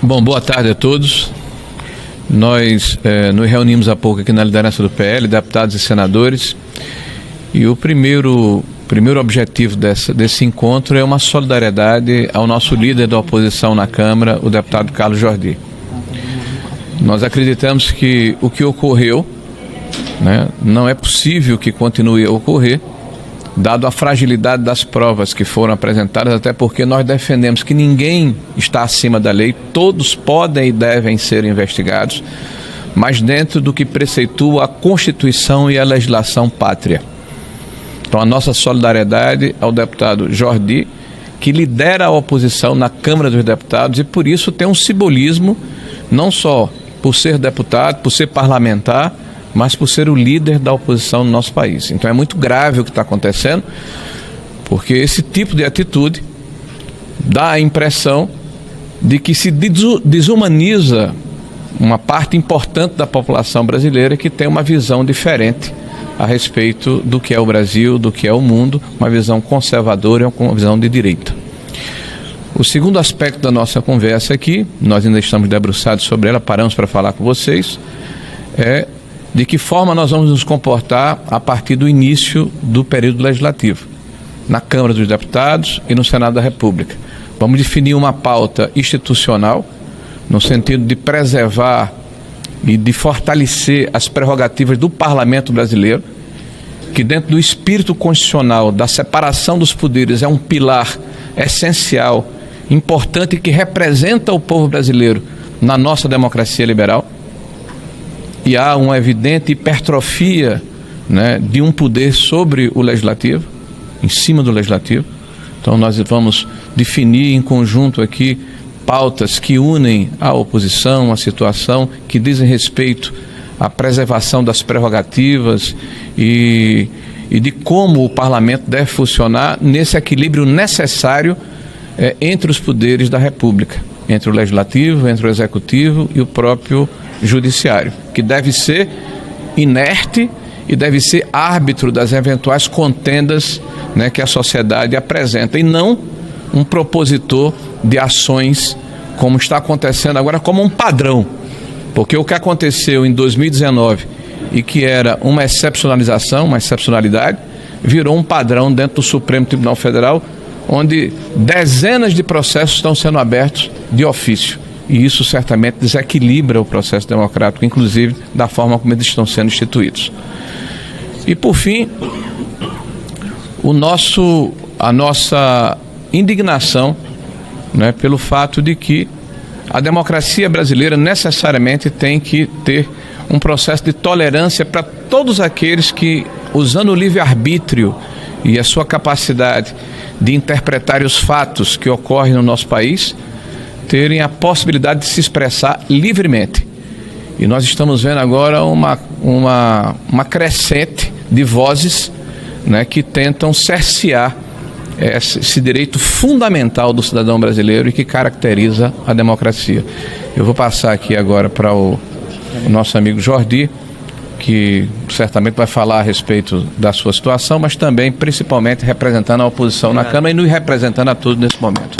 Bom, boa tarde a todos. Nós nos reunimos há pouco aqui na liderança do PL, deputados e senadores, e o primeiro objetivo desse encontro é uma solidariedade ao nosso líder da oposição na Câmara, o deputado Carlos Jordi. Nós acreditamos que o que ocorreu, né, não é possível que continue a ocorrer, dado a fragilidade das provas que foram apresentadas, até porque nós defendemos que ninguém está acima da lei, todos podem e devem ser investigados, mas dentro do que preceitua a Constituição e a legislação pátria. Então a nossa solidariedade ao deputado Jordi, que lidera a oposição na Câmara dos Deputados e por isso tem um simbolismo, não só por ser deputado, por ser parlamentar, mas por ser o líder da oposição no nosso país. Então é muito grave o que está acontecendo, porque esse tipo de atitude dá a impressão de que se desumaniza uma parte importante da população brasileira que tem uma visão diferente a respeito do que é o Brasil, do que é o mundo, uma visão conservadora e uma visão de direita. O segundo aspecto da nossa conversa aqui, nós ainda estamos debruçados sobre ela, paramos para falar com vocês, é de que forma nós vamos nos comportar a partir do início do período legislativo, na Câmara dos Deputados e no Senado da República. Vamos definir uma pauta institucional, no sentido de preservar e de fortalecer as prerrogativas do Parlamento brasileiro, que dentro do espírito constitucional da separação dos poderes é um pilar essencial, importante, que representa o povo brasileiro na nossa democracia liberal. E há uma evidente hipertrofia, né, de um poder sobre o legislativo, em cima do legislativo. Então nós vamos definir em conjunto aqui pautas que unem a oposição, a situação, que dizem respeito à preservação das prerrogativas e de como o parlamento deve funcionar nesse equilíbrio necessário entre os poderes da República, entre o legislativo, entre o executivo e o próprio judiciário, que deve ser inerte e deve ser árbitro das eventuais contendas, né, que a sociedade apresenta, e não um propositor de ações como está acontecendo agora, como um padrão. Porque o que aconteceu em 2019 e que era uma excepcionalização, uma excepcionalidade, virou um padrão dentro do Supremo Tribunal Federal, onde dezenas de processos estão sendo abertos de ofício. E isso certamente desequilibra o processo democrático, inclusive da forma como eles estão sendo instituídos. E por fim, a nossa indignação, né, pelo fato de que a democracia brasileira necessariamente tem que ter um processo de tolerância para todos aqueles que, usando o livre-arbítrio e a sua capacidade de interpretar os fatos que ocorrem no nosso país, terem a possibilidade de se expressar livremente. E nós estamos vendo agora uma crescente de vozes, né, que tentam cercear esse direito fundamental do cidadão brasileiro e que caracteriza a democracia. Eu vou passar aqui agora para o nosso amigo Jordi, que certamente vai falar a respeito da sua situação, mas também, principalmente, representando a oposição na Câmara e nos representando a todos nesse momento.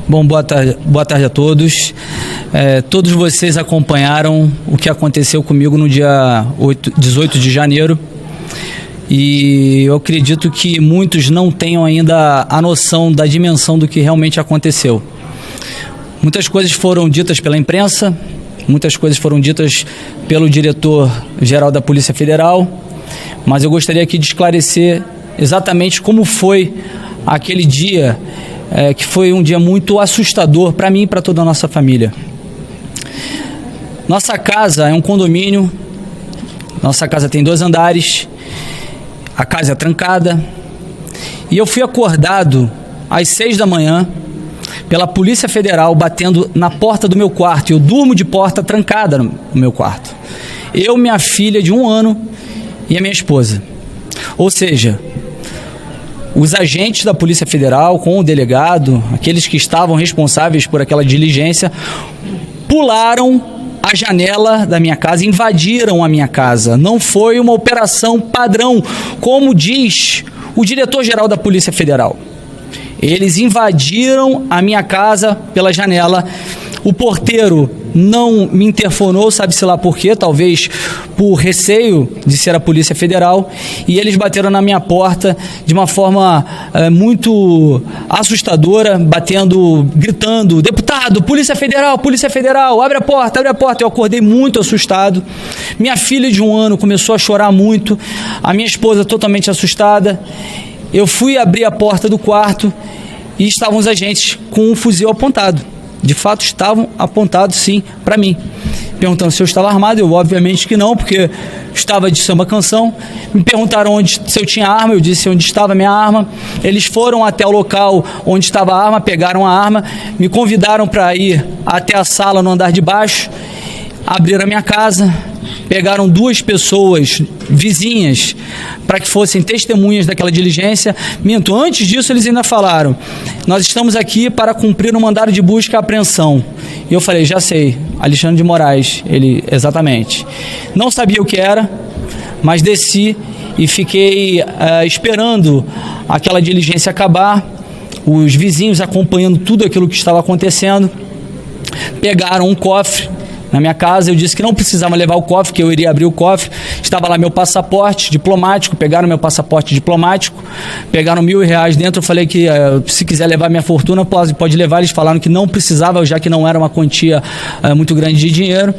Bom, boa tarde a todos. Todos vocês acompanharam o que aconteceu comigo no dia 18 de janeiro e eu acredito que muitos não tenham ainda a noção da dimensão do que realmente aconteceu. Muitas coisas foram ditas pela imprensa, muitas coisas foram ditas pelo diretor-geral da Polícia Federal, mas eu gostaria aqui de esclarecer exatamente como foi aquele dia, que foi um dia muito assustador para mim e para toda a nossa família. Nossa casa é um condomínio, nossa casa tem 2 andares, a casa é trancada, e eu fui acordado às 6 da manhã pela Polícia Federal batendo na porta do meu quarto. Eu durmo de porta trancada no meu quarto. Eu, minha filha de 1 ano e a minha esposa. Ou seja, os agentes da Polícia Federal, com o delegado, aqueles que estavam responsáveis por aquela diligência, pularam a janela da minha casa, invadiram a minha casa. Não foi uma operação padrão, como diz o diretor-geral da Polícia Federal. Eles invadiram a minha casa pela janela. O porteiro não me interfonou, sabe-se lá por quê, talvez por receio de ser a Polícia Federal, e eles bateram na minha porta de uma forma muito assustadora, batendo, gritando: deputado, Polícia Federal, abre a porta, abre a porta. Eu acordei muito assustado, minha filha de 1 ano começou a chorar muito, a minha esposa totalmente assustada. Eu fui abrir a porta do quarto e estavam os agentes com um fuzil apontado. De fato, estavam apontados, sim, para mim. Perguntando se eu estava armado, eu obviamente que não, porque estava de samba canção. Me perguntaram se eu tinha arma, eu disse onde estava a minha arma. Eles foram até o local onde estava a arma, pegaram a arma, me convidaram para ir até a sala no andar de baixo, abriram a minha casa, pegaram 2 pessoas vizinhas para que fossem testemunhas daquela diligência. Minto, antes disso eles ainda falaram: nós estamos aqui para cumprir um mandado de busca e apreensão. E eu falei: já sei, Alexandre de Moraes. Ele: exatamente. Não sabia o que era, mas desci e fiquei esperando aquela diligência acabar, os vizinhos acompanhando tudo aquilo que estava acontecendo. Pegaram um cofre na minha casa, eu disse que não precisava levar o cofre, que eu iria abrir o cofre. Estava lá meu passaporte diplomático, pegaram meu passaporte diplomático, pegaram R$1.000 dentro. Eu falei que se quiser levar minha fortuna, pode levar. Eles falaram que não precisava, já que não era uma quantia muito grande de dinheiro.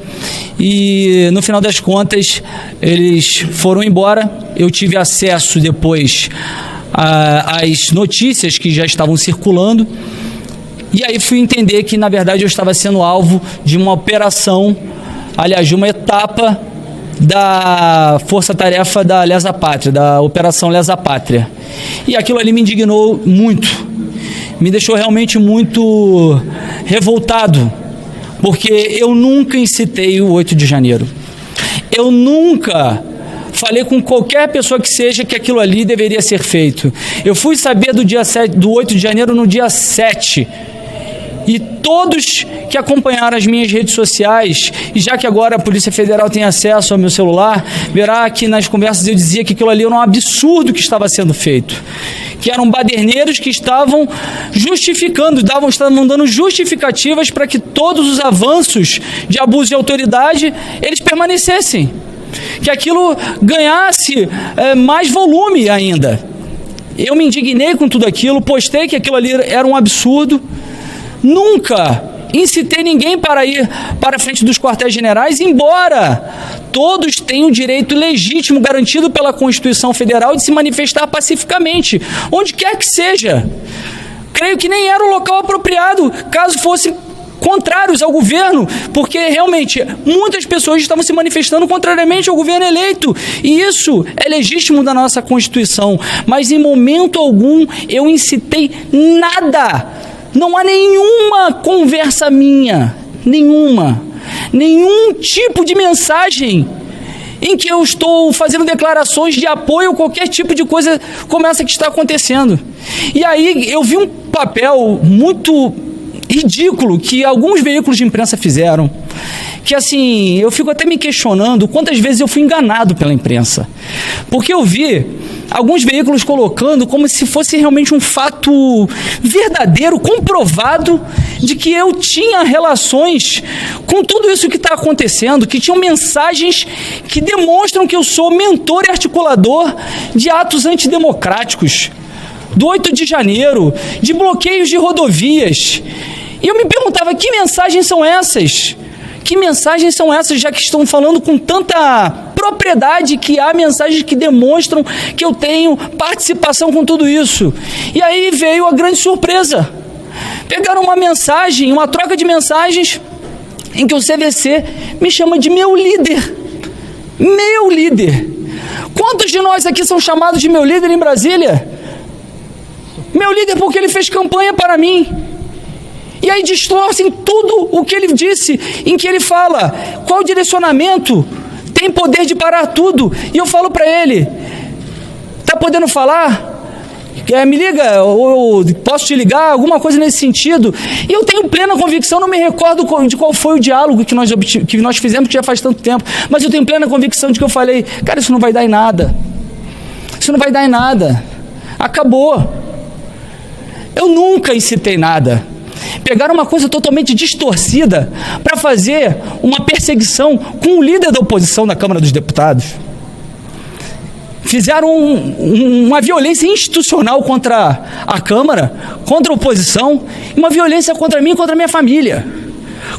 E no final das contas, eles foram embora. Eu tive acesso depois às notícias que já estavam circulando. E aí fui entender que, na verdade, eu estava sendo alvo de uma operação, aliás, de uma etapa da Força-Tarefa da Lesa Pátria, da Operação Lesa Pátria. E aquilo ali me indignou muito, me deixou realmente muito revoltado, porque eu nunca incitei o 8 de janeiro. Eu nunca falei com qualquer pessoa que seja que aquilo ali deveria ser feito. Eu fui saber do 8 de janeiro no dia 7. E todos que acompanharam as minhas redes sociais, e já que agora a Polícia Federal tem acesso ao meu celular, verá que nas conversas eu dizia que aquilo ali era um absurdo que estava sendo feito, que eram baderneiros que estavam justificando, estavam dando justificativas para que todos os avanços de abuso de autoridade eles permanecessem, que aquilo ganhasse mais volume ainda. Eu me indignei com tudo aquilo, postei que aquilo ali era um absurdo. Nunca incitei ninguém para ir para a frente dos quartéis-generais, embora todos tenham o direito legítimo garantido pela Constituição Federal de se manifestar pacificamente, onde quer que seja. Creio que nem era o local apropriado, caso fossem contrários ao governo, porque realmente muitas pessoas estavam se manifestando contrariamente ao governo eleito, e isso é legítimo da nossa Constituição, mas em momento algum eu incitei nada. Não há nenhuma conversa minha, nenhum tipo de mensagem em que eu estou fazendo declarações de apoio a qualquer tipo de coisa como essa que está acontecendo. E aí eu vi um papel muito ridículo que alguns veículos de imprensa fizeram, que assim, eu fico até me questionando quantas vezes eu fui enganado pela imprensa, porque eu vi alguns veículos colocando como se fosse realmente um fato verdadeiro, comprovado, de que eu tinha relações com tudo isso que está acontecendo, que tinham mensagens que demonstram que eu sou mentor e articulador de atos antidemocráticos, do 8 de janeiro, de bloqueios de rodovias. E eu me perguntava, que mensagens são essas? Que mensagens são essas, já que estão falando com tanta propriedade que há mensagens que demonstram que eu tenho participação com tudo isso? E aí veio a grande surpresa. Pegaram uma mensagem, uma troca de mensagens, em que o CVC me chama de meu líder. Meu líder. Quantos de nós aqui são chamados de meu líder em Brasília? Meu líder porque ele fez campanha para mim. E aí distorcem tudo o que ele disse, em que ele fala qual direcionamento tem poder de parar tudo. E eu falo para ele: tá podendo falar? Me liga, ou posso te ligar, alguma coisa nesse sentido. E eu tenho plena convicção, não me recordo de qual foi o diálogo que nós fizemos, que já faz tanto tempo, mas eu tenho plena convicção de que eu falei: cara, isso não vai dar em nada. Isso não vai dar em nada. Acabou. Eu nunca incitei nada. Pegaram uma coisa totalmente distorcida para fazer uma perseguição com o líder da oposição na Câmara dos Deputados. Fizeram uma violência institucional contra a Câmara, contra a oposição, e uma violência contra mim e contra a minha família.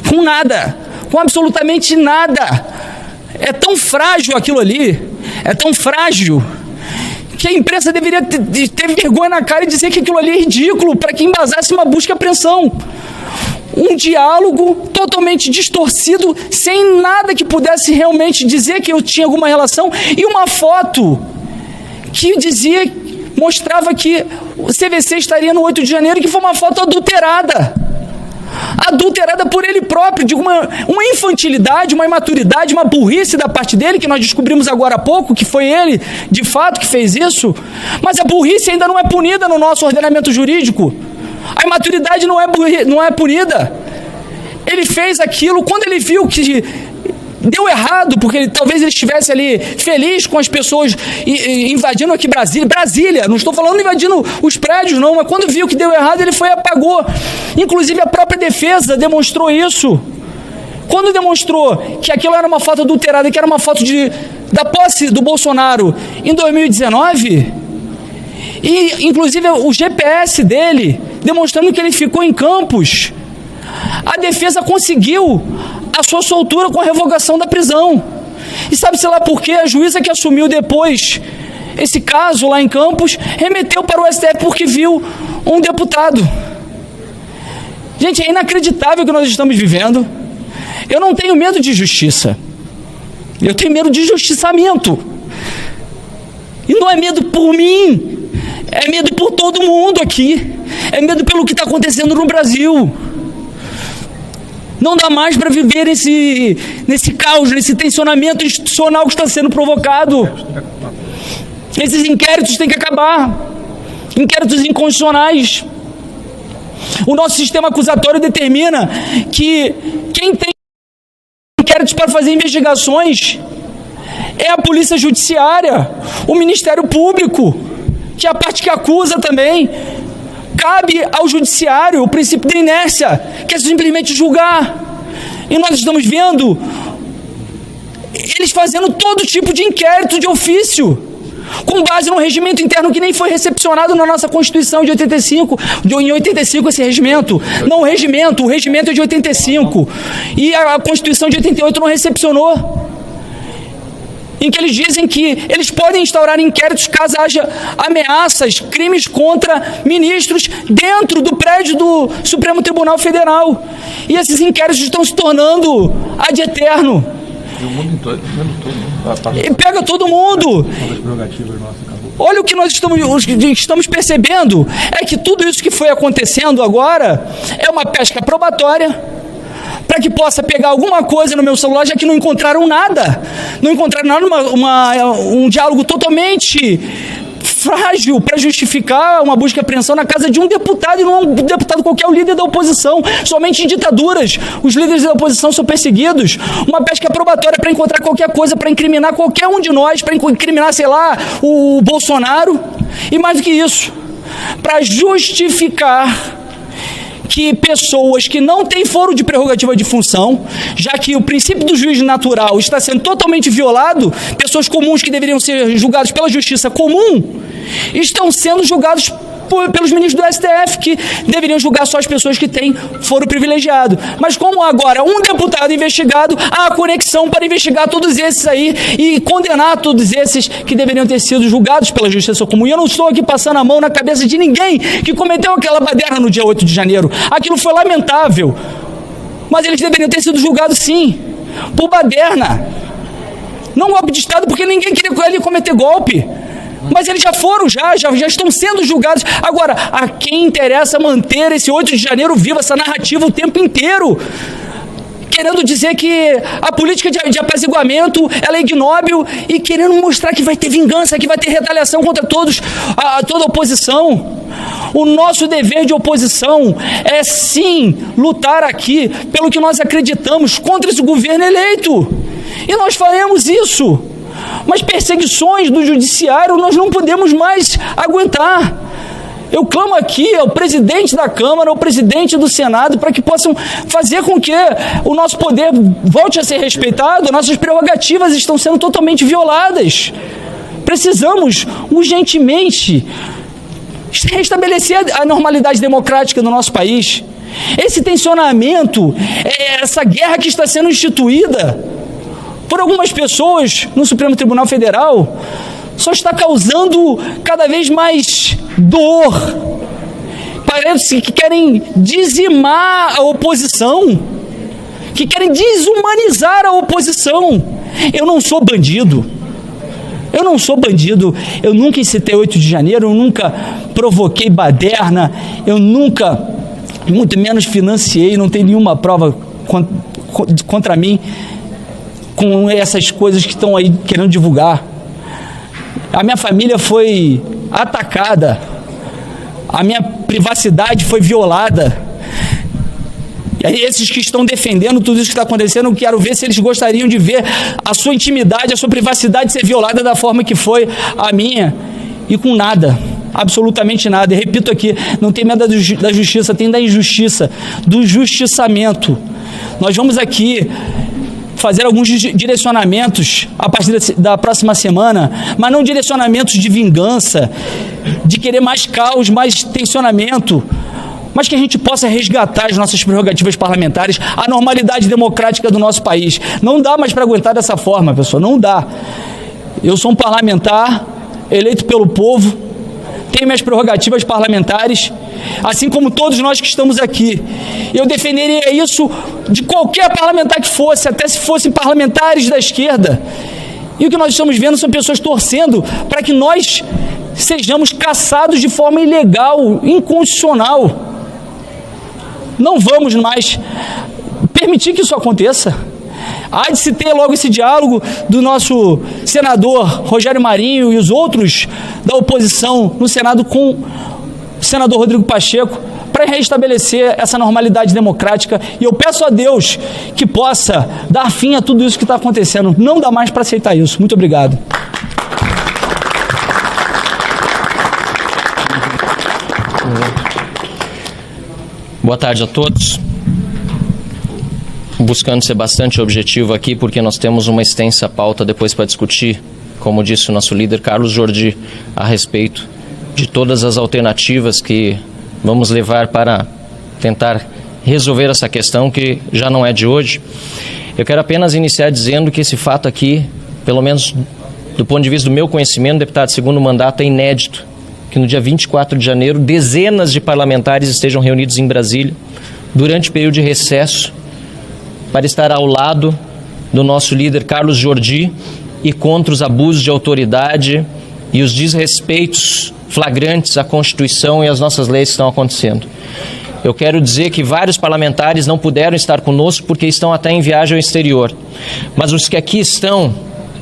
Com nada, com absolutamente nada. É tão frágil aquilo ali, é tão frágil, que a imprensa deveria ter vergonha na cara e dizer que aquilo ali é ridículo para que embasasse uma busca e apreensão. Um diálogo totalmente distorcido, sem nada que pudesse realmente dizer que eu tinha alguma relação, e uma foto que mostrava que o CVC estaria no 8 de janeiro, que foi uma foto adulterada por ele próprio, de uma infantilidade, uma imaturidade, uma burrice da parte dele, que nós descobrimos agora há pouco, que foi ele, de fato, que fez isso. Mas a burrice ainda não é punida no nosso ordenamento jurídico. A imaturidade não é punida. Ele fez aquilo quando ele viu que deu errado, porque talvez ele estivesse ali feliz com as pessoas invadindo aqui Brasília, não estou falando invadindo os prédios não, mas quando viu que deu errado, ele foi e apagou. Inclusive a própria defesa demonstrou isso. Quando demonstrou que aquilo era uma foto adulterada, que era uma foto da posse do Bolsonaro em 2019, e inclusive o GPS dele, demonstrando que ele ficou em Campos, a defesa conseguiu a sua soltura com a revogação da prisão. E sabe-se lá por quê? A juíza que assumiu depois esse caso lá em Campos remeteu para o STF porque viu um deputado. Gente, é inacreditável o que nós estamos vivendo. Eu não tenho medo de justiça. Eu tenho medo de justiçamento. E não é medo por mim. É medo por todo mundo aqui. É medo pelo que está acontecendo no Brasil. Não dá mais para viver nesse caos, nesse tensionamento institucional que está sendo provocado. Esses inquéritos têm que acabar. Inquéritos inconstitucionais. O nosso sistema acusatório determina que quem tem inquéritos para fazer investigações é a Polícia Judiciária, o Ministério Público, que é a parte que acusa também. Cabe ao judiciário o princípio da inércia, que é simplesmente julgar. E nós estamos vendo eles fazendo todo tipo de inquérito de ofício, com base num regimento interno que nem foi recepcionado na nossa Constituição de 85, em 85 esse regimento. Não o regimento é de 85. E a Constituição de 88 não recepcionou. Em que eles dizem que eles podem instaurar inquéritos caso haja ameaças, crimes contra ministros dentro do prédio do Supremo Tribunal Federal. E esses inquéritos estão se tornando ad eterno. E o mundo todo, e pega todo mundo. Olha o que nós estamos percebendo, é que tudo isso que foi acontecendo agora é uma pesca probatória, para que possa pegar alguma coisa no meu celular, já que não encontraram nada. Não encontraram nada, um diálogo totalmente frágil para justificar uma busca e apreensão na casa de um deputado, e não um deputado qualquer, o líder da oposição. Somente em ditaduras os líderes da oposição são perseguidos. Uma pesca probatória para encontrar qualquer coisa, para incriminar qualquer um de nós, para incriminar, sei lá, o Bolsonaro. E mais do que isso, para justificar que pessoas que não têm foro de prerrogativa de função, já que o princípio do juiz natural está sendo totalmente violado, pessoas comuns que deveriam ser julgadas pela justiça comum, estão sendo julgados pelos ministros do STF, que deveriam julgar só as pessoas que têm foro privilegiado. Mas como agora um deputado investigado, há a conexão para investigar todos esses aí e condenar todos esses que deveriam ter sido julgados pela justiça comum. E eu não estou aqui passando a mão na cabeça de ninguém que cometeu aquela baderna no dia 8 de janeiro. Aquilo foi lamentável, mas eles deveriam ter sido julgados sim, por baderna. Não golpe de Estado, porque ninguém queria ali cometer golpe. Mas eles já foram, já estão sendo julgados. Agora, a quem interessa manter esse 8 de janeiro vivo, essa narrativa o tempo inteiro, querendo dizer que a política de apaziguamento ela é ignóbil e querendo mostrar que vai ter vingança, que vai ter retaliação contra toda a oposição. O nosso dever de oposição é sim lutar aqui pelo que nós acreditamos contra esse governo eleito. E nós faremos isso. Mas perseguições do judiciário nós não podemos mais aguentar. Eu clamo aqui ao presidente da Câmara, ao presidente do Senado, para que possam fazer com que o nosso poder volte a ser respeitado. Nossas prerrogativas estão sendo totalmente violadas. Precisamos urgentemente restabelecer a normalidade democrática no nosso país. Esse tensionamento, essa guerra que está sendo instituída por algumas pessoas no Supremo Tribunal Federal, só está causando cada vez mais dor. Parece que querem dizimar a oposição, que querem desumanizar a oposição. Eu não sou bandido. Eu não sou bandido. Eu nunca incitei 8 de janeiro, eu nunca provoquei baderna, eu nunca, muito menos financiei, não tem nenhuma prova contra mim com essas coisas que estão aí querendo divulgar. A minha família foi atacada, a minha privacidade foi violada. E aí, esses que estão defendendo tudo isso que está acontecendo, eu quero ver se eles gostariam de ver a sua intimidade, a sua privacidade ser violada da forma que foi a minha, e com nada, absolutamente nada. E repito aqui, não tem medo da justiça, tem da injustiça, do justiçamento. Nós vamos aqui fazer alguns direcionamentos a partir da próxima semana, mas não direcionamentos de vingança, de querer mais caos, mais tensionamento, mas que a gente possa resgatar as nossas prerrogativas parlamentares, a normalidade democrática do nosso país. Não dá mais para aguentar dessa forma, pessoal, não dá. Eu sou um parlamentar eleito pelo povo, tenho minhas prerrogativas parlamentares, assim como todos nós que estamos aqui. Eu defenderia isso de qualquer parlamentar que fosse, até se fossem parlamentares da esquerda. E o que nós estamos vendo são pessoas torcendo para que nós sejamos caçados de forma ilegal, inconstitucional. Não vamos mais permitir que isso aconteça. Há de se ter logo esse diálogo do nosso senador Rogério Marinho e os outros da oposição no Senado com o senador Rodrigo Pacheco para restabelecer essa normalidade democrática. E eu peço a Deus que possa dar fim a tudo isso que está acontecendo. Não dá mais para aceitar isso. Muito obrigado. Boa tarde a todos. Buscando ser bastante objetivo aqui, porque nós temos uma extensa pauta depois para discutir, como disse o nosso líder Carlos Jordi, a respeito de todas as alternativas que vamos levar para tentar resolver essa questão que já não é de hoje. Eu quero apenas iniciar dizendo que esse fato aqui, pelo menos do ponto de vista do meu conhecimento, deputado de segundo mandato, é inédito. Que no dia 24 de janeiro, dezenas de parlamentares estejam reunidos em Brasília, durante o período de recesso, para estar ao lado do nosso líder Carlos Jordi e contra os abusos de autoridade e os desrespeitos flagrantes à Constituição e às nossas leis que estão acontecendo. Eu quero dizer que vários parlamentares não puderam estar conosco porque estão até em viagem ao exterior. Mas os que aqui estão,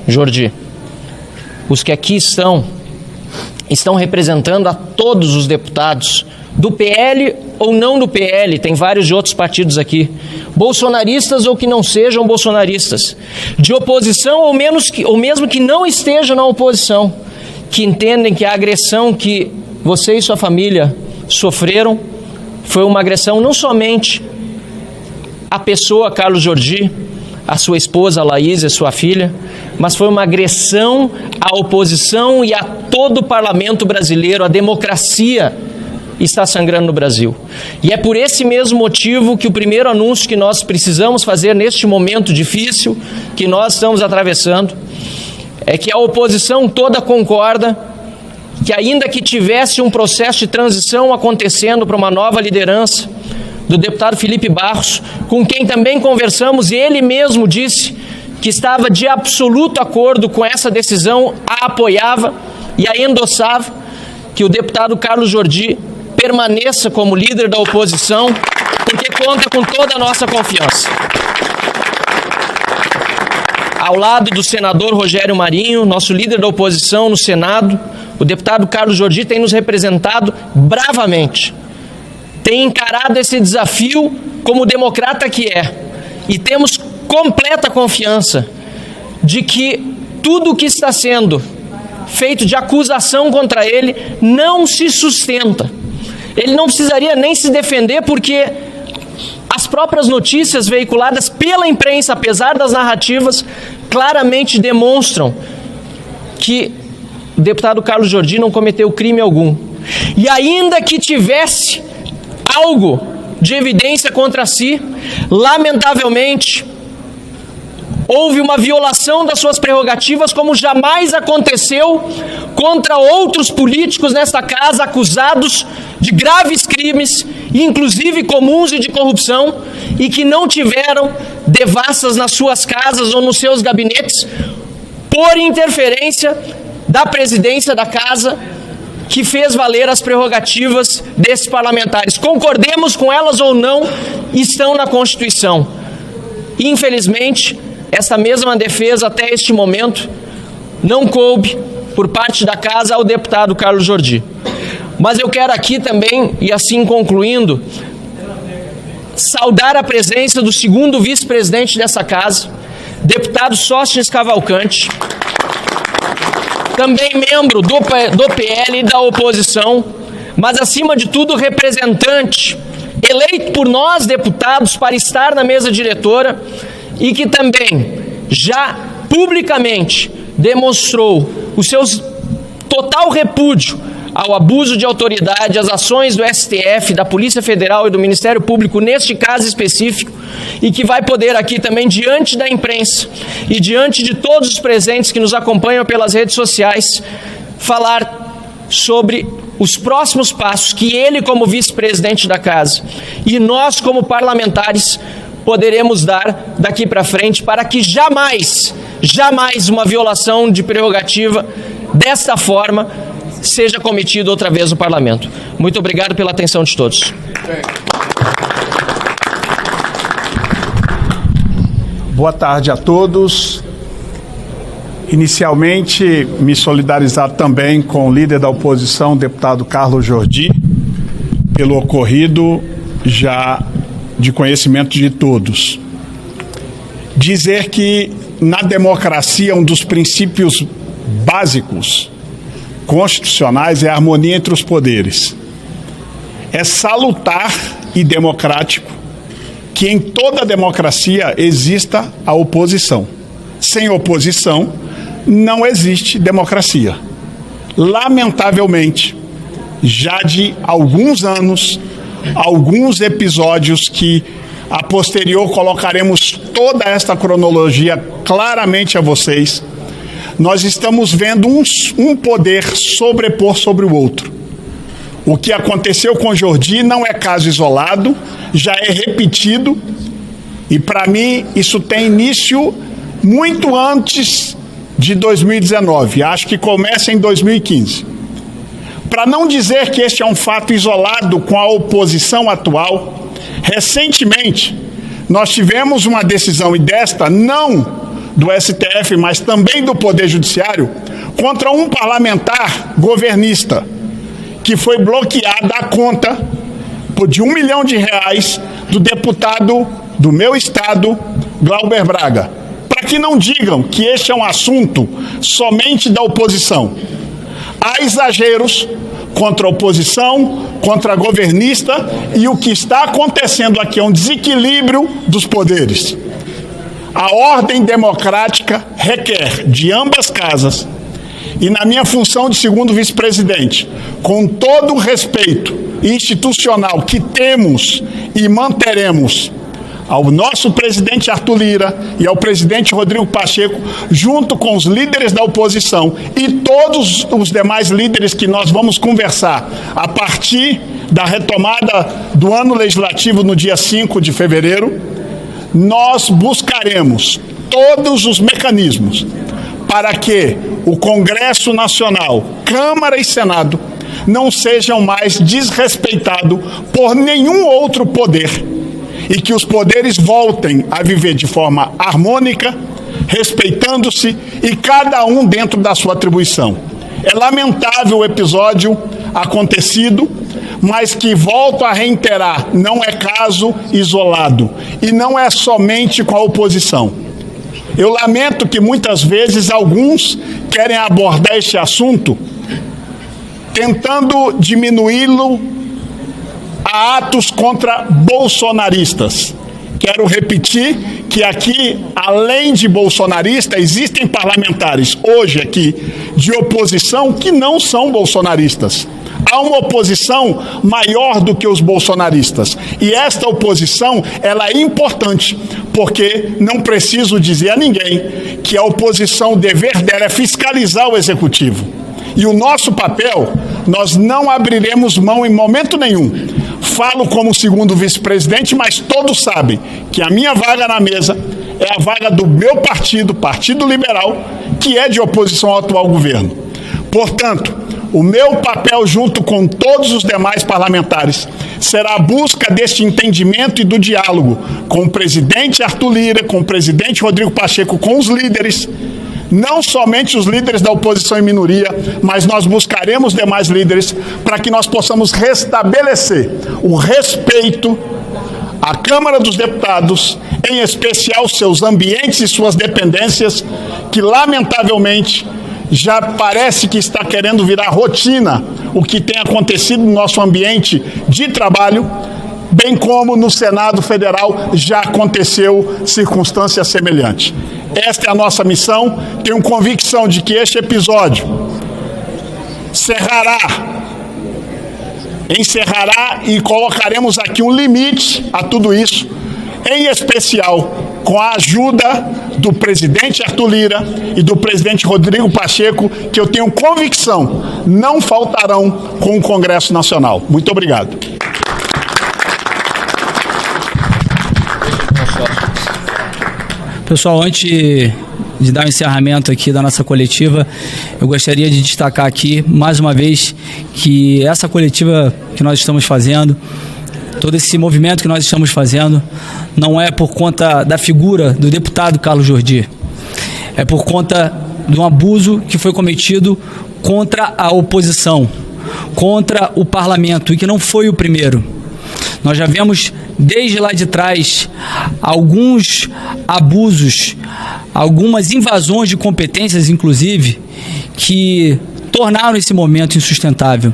Jordi, os que aqui estão representando a todos os deputados, do PL ou não do PL, tem vários de outros partidos aqui, bolsonaristas ou que não sejam bolsonaristas, de oposição ou mesmo que não estejam na oposição, que entendem que a agressão que você e sua família sofreram foi uma agressão não somente à pessoa Carlos Jordi, a sua esposa Laís e a sua filha, mas foi uma agressão à oposição e a todo o parlamento brasileiro. A democracia está sangrando no Brasil. E é por esse mesmo motivo que o primeiro anúncio que nós precisamos fazer neste momento difícil que nós estamos atravessando é que a oposição toda concorda que, ainda que tivesse um processo de transição acontecendo para uma nova liderança do deputado Felipe Barros, com quem também conversamos, e ele mesmo disse que estava de absoluto acordo com essa decisão, a apoiava e a endossava, que o deputado Carlos Jordi permaneça como líder da oposição, porque conta com toda a nossa confiança. Ao lado do senador Rogério Marinho, nosso líder da oposição no Senado, o deputado Carlos Jordi tem nos representado bravamente, tem encarado esse desafio como democrata que é, e temos completa confiança de que tudo o que está sendo feito de acusação contra ele não se sustenta. Ele não precisaria nem se defender, porque as próprias notícias veiculadas pela imprensa, apesar das narrativas, claramente demonstram que o deputado Carlos Jordi não cometeu crime algum. E ainda que tivesse algo de evidência contra si, lamentavelmente, houve uma violação das suas prerrogativas, como jamais aconteceu contra outros políticos nesta casa acusados de graves crimes, inclusive comuns e de corrupção, e que não tiveram devassas nas suas casas ou nos seus gabinetes por interferência da presidência da casa, que fez valer as prerrogativas desses parlamentares. Concordemos com elas ou não, estão na Constituição. Infelizmente, essa mesma defesa, até este momento, não coube por parte da casa ao deputado Carlos Jordi. Mas eu quero aqui também, e assim concluindo, saudar a presença do segundo vice-presidente dessa casa, deputado Sóstenes Cavalcante, também membro do PL e da oposição, mas acima de tudo representante, eleito por nós deputados para estar na mesa diretora, e que também já publicamente demonstrou o seu total repúdio ao abuso de autoridade, às ações do STF, da Polícia Federal e do Ministério Público neste caso específico, e que vai poder aqui também, diante da imprensa e diante de todos os presentes que nos acompanham pelas redes sociais, falar sobre os próximos passos que ele, como vice-presidente da casa, e nós, como parlamentares, poderemos dar daqui para frente, para que jamais uma violação de prerrogativa desta forma seja cometida outra vez no Parlamento. Muito obrigado pela atenção de todos. Boa tarde a todos. Inicialmente, me solidarizar também com o líder da oposição, deputado Carlos Jordi, pelo ocorrido já de conhecimento de todos. Dizer que na democracia um dos princípios básicos constitucionais é a harmonia entre os poderes. É salutar e democrático que em toda democracia exista a oposição. Sem oposição não existe democracia. Lamentavelmente, já de alguns anos, alguns episódios que a posterior colocaremos toda esta cronologia claramente a vocês, nós estamos vendo um poder sobrepor sobre o outro. O que aconteceu com Jordi não é caso isolado, já é repetido, e para mim isso tem início muito antes de 2019, acho que começa em 2015. Para não dizer que este é um fato isolado com a oposição atual, recentemente nós tivemos uma decisão, e desta não do STF, mas também do Poder Judiciário, contra um parlamentar governista, que foi bloqueada a conta de R$1 milhão do deputado do meu estado, Glauber Braga. Para que não digam que este é um assunto somente da oposição. Há exageros contra a oposição, contra a governista, e o que está acontecendo aqui é um desequilíbrio dos poderes. A ordem democrática requer de ambas casas, e na minha função de segundo vice-presidente, com todo o respeito institucional que temos e manteremos ao nosso presidente Arthur Lira e ao presidente Rodrigo Pacheco, junto com os líderes da oposição e todos os demais líderes que nós vamos conversar a partir da retomada do ano legislativo no dia 5 de fevereiro, nós buscaremos todos os mecanismos para que o Congresso Nacional, Câmara e Senado não sejam mais desrespeitados por nenhum outro poder, e que os poderes voltem a viver de forma harmônica, respeitando-se e cada um dentro da sua atribuição. É lamentável o episódio acontecido, mas que, volto a reiterar, não é caso isolado e não é somente com a oposição. Eu lamento que muitas vezes alguns querem abordar este assunto tentando diminuí-lo a atos contra bolsonaristas. Quero repetir que aqui, além de bolsonaristas, existem parlamentares hoje aqui de oposição que não são bolsonaristas. Há uma oposição maior do que os bolsonaristas. E esta oposição, ela é importante, porque não preciso dizer a ninguém que a oposição, o dever dela é fiscalizar o executivo. E o nosso papel, nós não abriremos mão em momento nenhum. Falo como segundo vice-presidente, mas todos sabem que a minha vaga na mesa é a vaga do meu partido, Partido Liberal, que é de oposição ao atual governo. Portanto, o meu papel, junto com todos os demais parlamentares, será a busca deste entendimento e do diálogo com o presidente Arthur Lira, com o presidente Rodrigo Pacheco, com os líderes, não somente os líderes da oposição em minoria, mas nós buscaremos demais líderes para que nós possamos restabelecer o respeito à Câmara dos Deputados, em especial seus ambientes e suas dependências, que lamentavelmente já parece que está querendo virar rotina o que tem acontecido no nosso ambiente de trabalho, bem como no Senado Federal já aconteceu circunstância semelhante. Esta é a nossa missão. Tenho convicção de que este episódio encerrará e colocaremos aqui um limite a tudo isso, em especial com a ajuda do presidente Arthur Lira e do presidente Rodrigo Pacheco, que eu tenho convicção não faltarão com o Congresso Nacional. Muito obrigado. Pessoal, antes de dar o encerramento aqui da nossa coletiva, eu gostaria de destacar aqui, mais uma vez, que essa coletiva que nós estamos fazendo, todo esse movimento que nós estamos fazendo, não é por conta da figura do deputado Carlos Jordi, é por conta de um abuso que foi cometido contra a oposição, contra o parlamento, e que não foi o primeiro. Nós já vemos desde lá de trás alguns abusos, algumas invasões de competências, inclusive, que tornaram esse momento insustentável.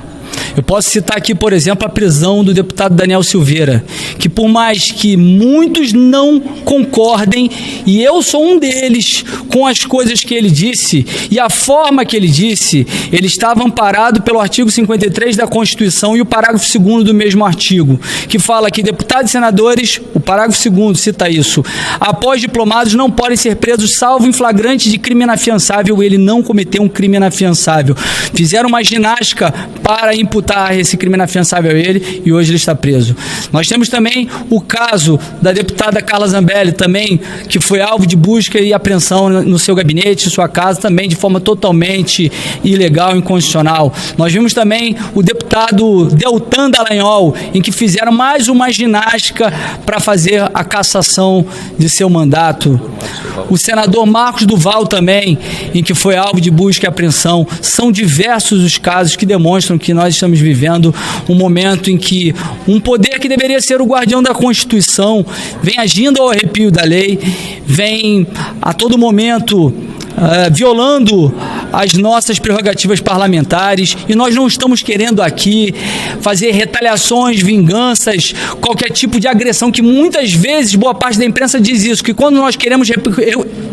Eu posso citar aqui, por exemplo, a prisão do deputado Daniel Silveira, que por mais que muitos não concordem, e eu sou um deles, com as coisas que ele disse e a forma que ele disse, ele estava amparado pelo artigo 53 da Constituição e o parágrafo 2º do mesmo artigo, que fala que deputados e senadores, o parágrafo 2º cita isso, após diplomados não podem ser presos salvo em flagrante de crime inafiançável. Ele não cometeu um crime inafiançável. Fizeram uma ginástica para imputar esse crime inafiançável a ele, e hoje ele está preso. Nós temos também o caso da deputada Carla Zambelli, também, que foi alvo de busca e apreensão no seu gabinete, em sua casa, também de forma totalmente ilegal e inconstitucional. Nós vimos também o deputado Deltan Dallagnol, em que fizeram mais uma ginástica para fazer a cassação de seu mandato. O senador Marcos Duval também, em que foi alvo de busca e apreensão. São diversos os casos que demonstram que nós estamos vivendo um momento em que um poder que deveria ser o guardião da Constituição vem agindo ao arrepio da lei, vem a todo momento violando as nossas prerrogativas parlamentares, e nós não estamos querendo aqui fazer retaliações, vinganças, qualquer tipo de agressão, que muitas vezes boa parte da imprensa diz isso, que quando nós queremos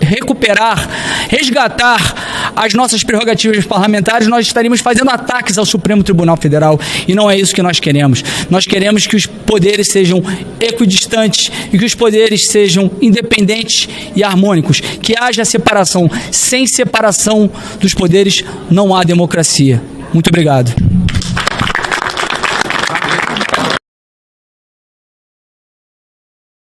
recuperar, resgatar as nossas prerrogativas parlamentares, nós estaríamos fazendo ataques ao Supremo Tribunal Federal, e não é isso que nós queremos. Nós queremos que os poderes sejam equidistantes e que os poderes sejam independentes e harmônicos, que haja separação. Sem separação dos poderes não há democracia. Muito obrigado.